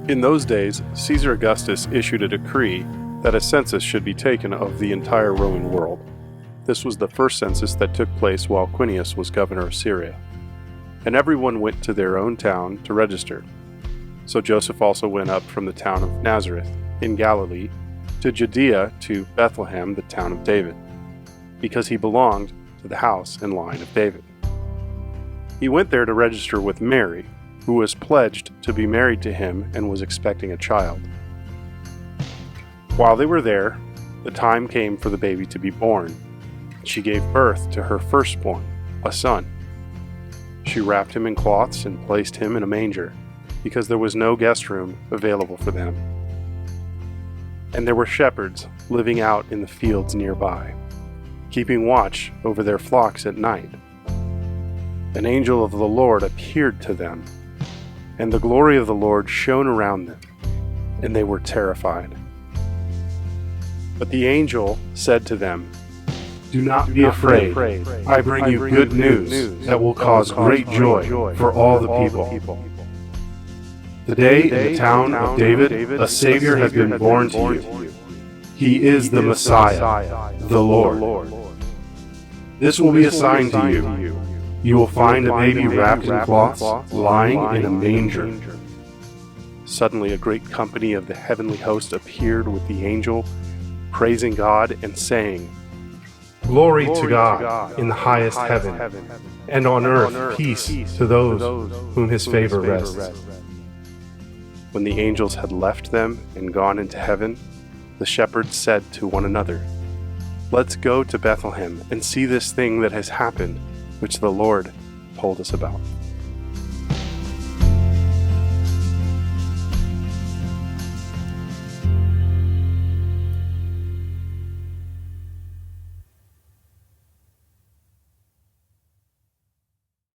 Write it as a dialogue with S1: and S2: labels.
S1: In those days, Caesar Augustus issued a decree that a census should be taken of the entire Roman world. This was the first census that took place while Quirinius was governor of Syria. And everyone went to their own town to register. So Joseph also went up from the town of Nazareth in Galilee to Judea to Bethlehem, the town of David, because he belonged to the house and line of David. He went there to register with Mary, who was pledged to be married to him and was expecting a child. While they were there, the time came for the baby to be born. She gave birth to her firstborn, a son. She wrapped him in cloths and placed him in a manger, because there was no guest room available for them. And there were shepherds living out in the fields nearby, keeping watch over their flocks at night. An angel of the Lord appeared to them, and the glory of the Lord shone around them, and they were terrified. But the angel said to them, "Do not be afraid. I bring you good news that will cause great joy for all the people. Today in the town of David, a Savior has been born to you. He is the Messiah, the Lord. This will be a sign to you. You will find a baby wrapped in cloths, lying in a manger." Suddenly a great company of the heavenly host appeared with the angel, praising God and saying, "Glory to God in the highest heaven, and on earth peace to those whom his favor rests." When the angels had left them and gone into heaven, the shepherds said to one another, "Let's go to Bethlehem and see this thing that has happened, which the Lord told us about."